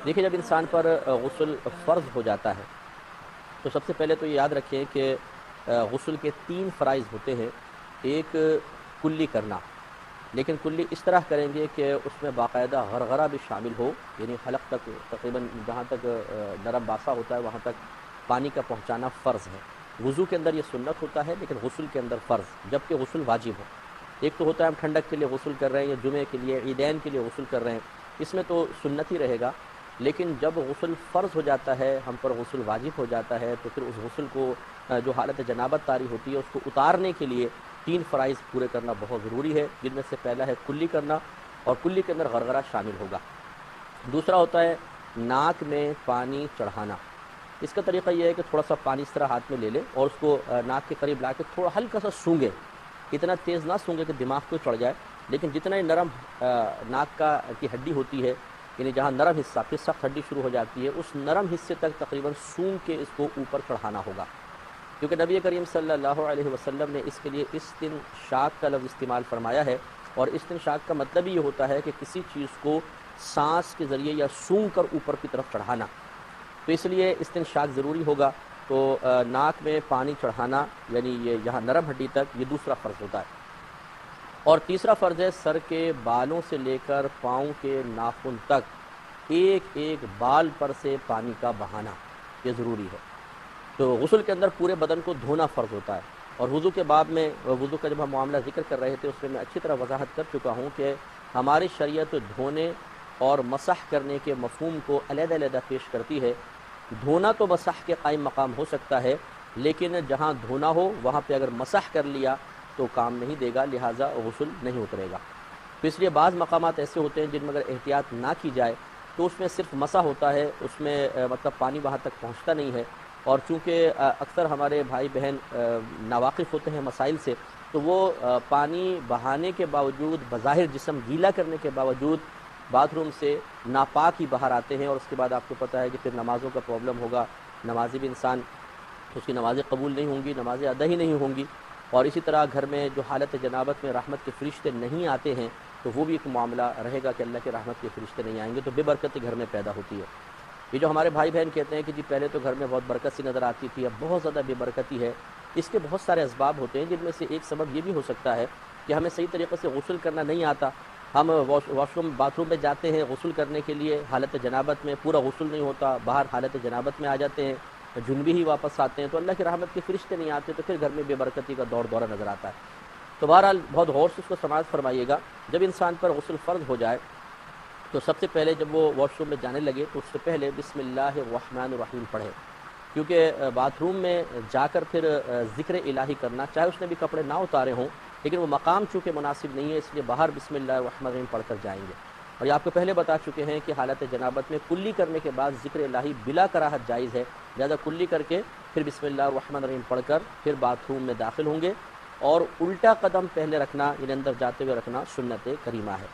دیکھیے جب انسان پر غسل فرض ہو جاتا ہے تو سب سے پہلے تو یہ یاد رکھیں کہ غسل کے 3 فرائض ہوتے ہیں۔ ایک کلی کرنا، لیکن کلی اس طرح کریں گے کہ اس میں باقاعدہ غرغرہ بھی شامل ہو، یعنی حلق تک تقریباً جہاں تک نرم باسا ہوتا ہے وہاں تک پانی کا پہنچانا فرض ہے۔ وضو کے اندر یہ سنت ہوتا ہے لیکن غسل کے اندر فرض، جبکہ غسل واجب ہو۔ ایک تو ہوتا ہے ہم ٹھنڈک کے لیے غسل کر رہے ہیں یا جمعے کے لیے عیدین کے لیے غسل کر رہے ہیں، اس میں تو سنت ہی رہے گا، لیکن جب غسل فرض ہو جاتا ہے، ہم پر غسل واجب ہو جاتا ہے، تو پھر اس غسل کو جو حالت جنابت طاری ہوتی ہے اس کو اتارنے کے لیے 3 فرائض پورے کرنا بہت ضروری ہے، جن میں سے پہلا ہے کلی کرنا، اور کلی کے اندر غرغرہ شامل ہوگا۔ دوسرا ہوتا ہے ناک میں پانی چڑھانا۔ اس کا طریقہ یہ ہے کہ تھوڑا سا پانی اس طرح ہاتھ میں لے لیں اور اس کو ناک کے قریب لا کے تھوڑا ہلکا سا سونگے، اتنا تیز نہ سونگے کہ دماغ کو چڑھ جائے، لیکن جتنا ہی نرم ناک کی ہڈی ہوتی ہے، یعنی جہاں نرم حصہ پھر سخت ہڈی شروع ہو جاتی ہے، اس نرم حصے تک تقریباً سونگ کے اس کو اوپر چڑھانا ہوگا، کیونکہ نبی کریم صلی اللہ علیہ وسلم نے اس کے لیے استنشاق کا لفظ استعمال فرمایا ہے، اور استنشاق کا مطلب ہی یہ ہوتا ہے کہ کسی چیز کو سانس کے ذریعے یا سونگ کر اوپر کی طرف چڑھانا، تو اس لیے استنشاق ضروری ہوگا۔ تو ناک میں پانی چڑھانا یعنی یہ یہاں نرم ہڈی تک، یہ دوسرا فرض ہوتا ہے۔ اور تیسرا فرض ہے سر کے بالوں سے لے کر پاؤں کے ناخن تک ایک ایک بال پر سے پانی کا بہانا، یہ ضروری ہے۔ تو غسل کے اندر پورے بدن کو دھونا فرض ہوتا ہے، اور وضو کے باب میں وضو کا جب ہم معاملہ ذکر کر رہے تھے اس میں اچھی طرح وضاحت کر چکا ہوں کہ ہماری شریعت دھونے اور مسح کرنے کے مفہوم کو علیحدہ علیحدہ پیش کرتی ہے۔ دھونا تو مسح کے قائم مقام ہو سکتا ہے، لیکن جہاں دھونا ہو وہاں پہ اگر مسح کر لیا تو کام نہیں دے گا، لہٰذا غسل نہیں اترے گا۔ تو اس لیے بعض مقامات ایسے ہوتے ہیں جن میں اگر احتیاط نہ کی جائے تو اس میں صرف مسح ہوتا ہے، اس میں مطلب پانی وہاں تک پہنچتا نہیں ہے، اور چونکہ اکثر ہمارے بھائی بہن ناواقف ہوتے ہیں مسائل سے، تو وہ پانی بہانے کے باوجود بظاہر جسم گیلا کرنے کے باوجود باتھ روم سے ناپاک ہی باہر آتے ہیں، اور اس کے بعد آپ کو پتہ ہے کہ پھر نمازوں کا پرابلم ہوگا، نمازی بھی انسان اس کی نمازیں قبول نہیں ہوں گی، نمازیں ادا ہی نہیں ہوں گی، اور اسی طرح گھر میں جو حالت جنابت میں رحمت کے فرشتے نہیں آتے ہیں تو وہ بھی ایک معاملہ رہے گا کہ اللہ کے رحمت کے فرشتے نہیں آئیں گے، تو بے برکتی گھر میں پیدا ہوتی ہے۔ یہ جو ہمارے بھائی بہن کہتے ہیں کہ جی پہلے تو گھر میں بہت برکت سی نظر آتی تھی، اب بہت زیادہ بے برکتی ہے، اس کے بہت سارے اسباب ہوتے ہیں، جن میں سے ایک سبب یہ بھی ہو سکتا ہے کہ ہمیں صحیح طریقے سے غسل کرنا نہیں آتا۔ ہم واش روم باتھ روم میں جاتے ہیں غسل کرنے کے لیے حالت جنابت میں، پورا غسل نہیں ہوتا، باہر حالت جنابت میں آ جاتے ہیں، جنبی ہی واپس آتے ہیں، تو اللہ کی رحمت کے فرشتے نہیں آتے، تو پھر گھر میں بے برکتی کا دور دورہ نظر آتا ہے۔ تو بہرحال بہت غور سے اس کو سماعت فرمائیے گا، جب انسان پر غسل فرض ہو جائے تو سب سے پہلے جب وہ واش روم میں جانے لگے تو اس سے پہلے بسم اللہ الرحمن الرحیم پڑھے، کیونکہ باتھ روم میں جا کر پھر ذکر الہی کرنا، چاہے اس نے بھی کپڑے نہ اتارے ہوں، لیکن وہ مقام چونکہ مناسب نہیں ہے، اس لیے باہر بسم اللہ الرحمن الرحیم پڑھ کر جائیں گے۔ اور یہ آپ کو پہلے بتا چکے ہیں کہ حالت جنابت میں کلی کرنے کے بعد ذکر الہی بلا کراہت جائز ہے، لہذا کلی کر کے پھر بسم اللہ الرحمن الرحیم پڑھ کر پھر باتھ روم میں داخل ہوں گے، اور الٹا قدم پہلے رکھنا یعنی اندر جاتے ہوئے رکھنا سنت کریمہ ہے۔